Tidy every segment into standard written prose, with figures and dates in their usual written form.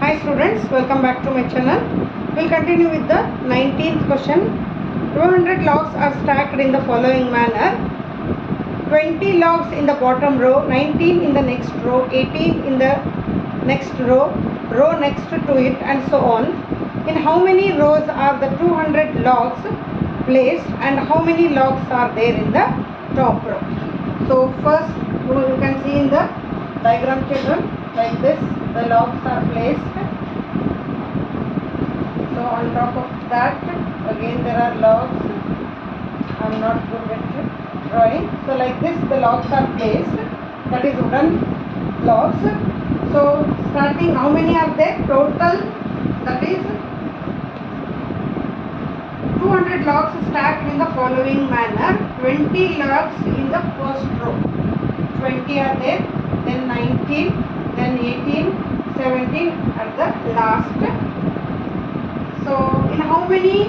Hi students, welcome back to my channel. We'll continue with the 19th question. 200 logs are stacked in the following manner. 20 logs in the bottom row, 19 in the next row, 18 in the next row, row next to it, and so on. In how many rows are the 200 logs placed and how many logs are there in the top row? So first you can see in the diagram, children, like this the logs are placed. So on top of that again there are logs. I am not good at drawing. So like this the logs are placed, that is wooden logs. So starting, how many are there total? That is 200 logs stacked in the following manner. 20 logs in the first row, 20 are there, then 19, then 18, 17 at the last. So in how many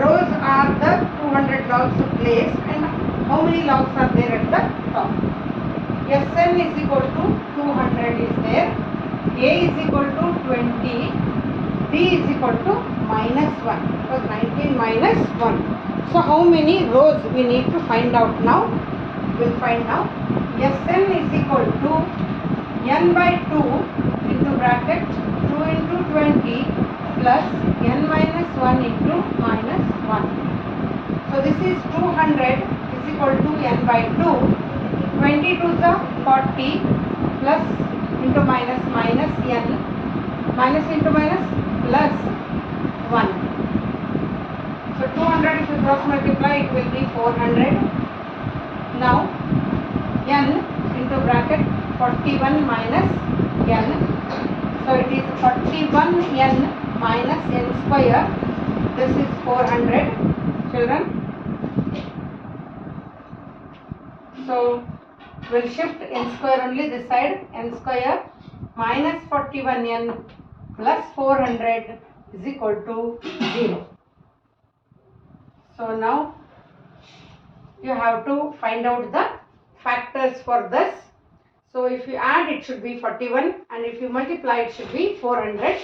rows are the 200 logs placed and how many logs are there at the top? Sn is equal to 200 is there, A is equal to 20, D is equal to minus 1, because 19 minus 1. So how many rows we need to find out now? We'll find now. Sn is equal to n by 2 into bracket 2 into 20 plus n minus 1 into minus 1. So this is 200 is equal to n by 2. 20 to the 40 plus into minus minus n, minus into minus plus 1. So 200 if you cross multiply it will be 400. Now n into bracket 41 minus n. So it is 41 n minus n square. This is 400, children. So we'll shift n square only this side. N square minus 41n plus 400 is equal to 0. So now you have to find out the factors for this. So if you add it should be 41 and if you multiply it should be 400.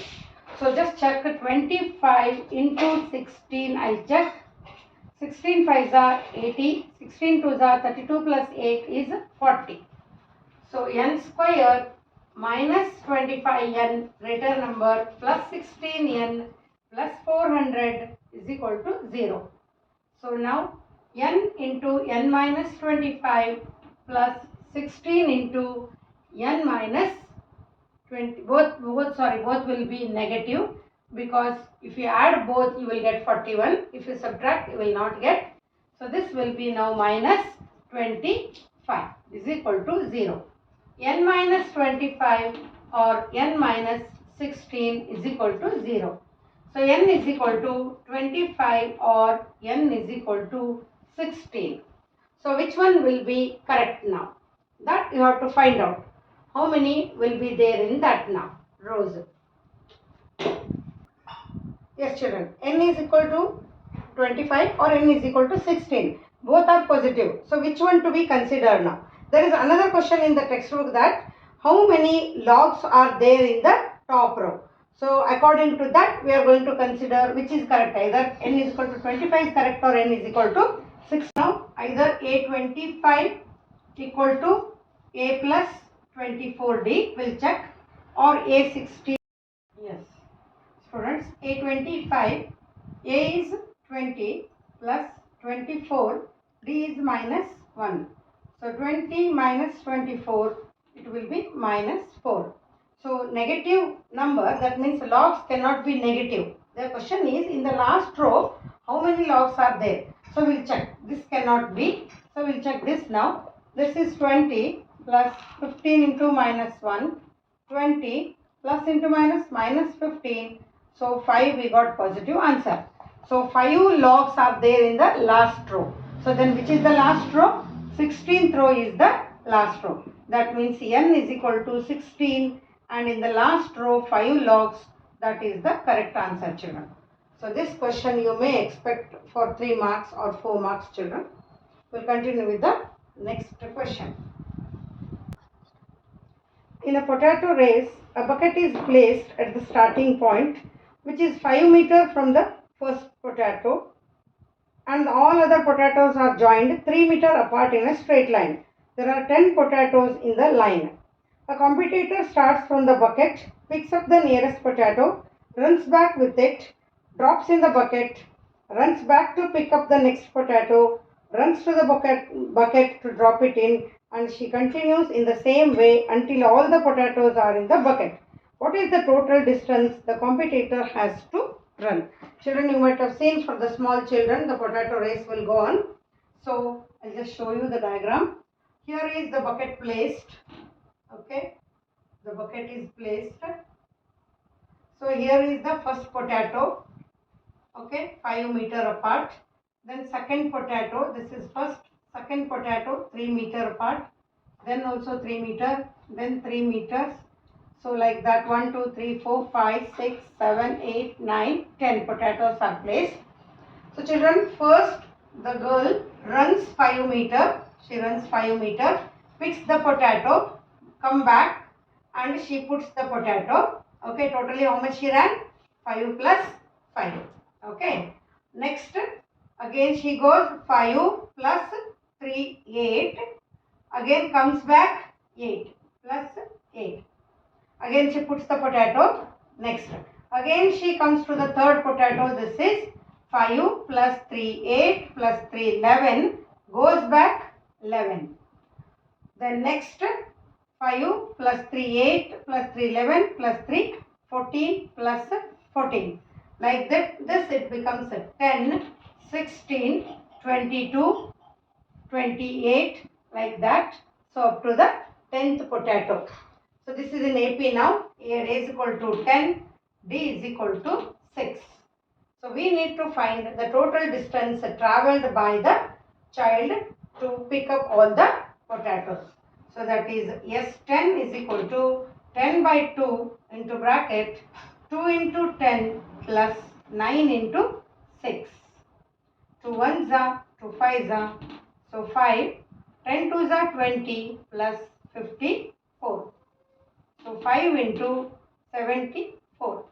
So just check 25 into 16. I'll check. 16 5s are 80, 16 2s are 32 plus 8 is 40. So n square minus 25n greater number plus 16n plus 400 is equal to 0. So now n into n minus 25 plus 16 into n minus 20, both will be negative, because if you add both you will get 41, if you subtract you will not get. So this will be now minus 25 is equal to 0. N minus 25 or n minus 16 is equal to 0. So n is equal to 25 or n is equal to 16. So which one will be correct now? That you have to find out. How many will be there in that now? Rows. Yes, children. N is equal to 25 or n is equal to 16. Both are positive. So which one to be considered now? There is another question in the textbook that how many logs are there in the top row. So according to that we are going to consider which is correct. Either n is equal to 25 is correct or n is equal to 6. Now either A25 equal to A plus 24D will check, or A16. Yes, students, A25, A is 20 plus 24, D is minus 1. So 20 minus 24, it will be minus 4. So negative number, that means logs cannot be negative. The question is in the last row, how many logs are there? So we'll check. This cannot be. So we'll check this now. This is 20 plus 15 into minus 1. 20 plus into minus 15. So 5 we got positive answer. So 5 logs are there in the last row. So then which is the last row? 16th row is the last row. That means n is equal to 16 and in the last row 5 logs. That is the correct answer, children. So this question you may expect for 3 marks or 4 marks, children. We'll continue with the next question. In a potato race, a bucket is placed at the the starting point, which is 5 meters from the first potato, and all other potatoes are joined 3 meters apart in a straight line. There are 10 potatoes in the line. A competitor starts from the bucket, picks up the nearest potato, runs back with it, drops in the bucket, runs back to pick up the next potato, runs to the bucket to drop it in, and she continues in the same way until all the potatoes are in the bucket. What is the total distance the competitor has to run? Children, you might have seen for the small children, the potato race will go on. So, I'll just show you the diagram. Here is the bucket placed. Okay, the bucket is placed. So, here is the first potato. Okay, 5 meters apart. Then second potato, this is first, second potato, 3 meters apart. Then also 3 meters, then 3 meters. So like that 1, 2, 3, 4, 5, 6, 7, 8, 9, 10 potatoes are placed. So children, first the girl runs 5 meters. She runs 5 meters, picks the potato, come back and she puts the potato. Okay, totally how much she ran? 5 plus 5. Okay. Next, again she goes 5 plus 3, 8. Again comes back 8 plus 8. Again she puts the potato. Next, again she comes to the third potato. This is 5 plus 3, 8 plus 3, 11. Goes back 11. Then next, 5 plus 3, 8 plus 3, 11 plus 3, 14 plus 14. Like that, this it becomes 10, 16, 22, 28, like that. So up to the 10th potato. So this is in AP now. Here A is equal to 10, D is equal to 6. So we need to find the total distance travelled by the child to pick up all the potatoes. So that is S10 is equal to 10 by 2 into bracket 2 into 10 plus 9 into 6. 2 1s are 2 5s are. So 5, 10 2s are 20 plus 54. So 5 into 74.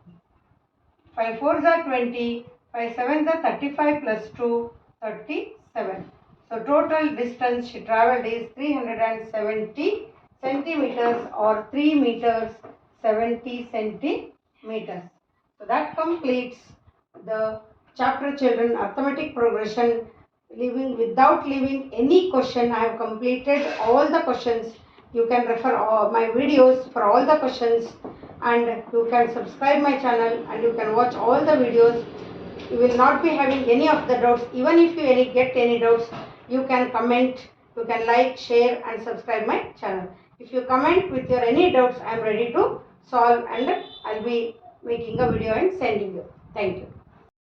5 4s are 20, 5 7s are 35 plus 2, 37. So total distance she travelled is 370 centimeters or 3 meters 70 centimeters. So that completes the chapter children arithmetic progression. Without leaving any question, I have completed all the questions. You can refer my videos for all the questions, and you can subscribe my channel and you can watch all the videos. You will not be having any of the doubts. Even if you get any doubts, you can comment, you can like, share and subscribe my channel. If you comment with your any doubts, I am ready to solve and I will be making a video and sending you. Thank you.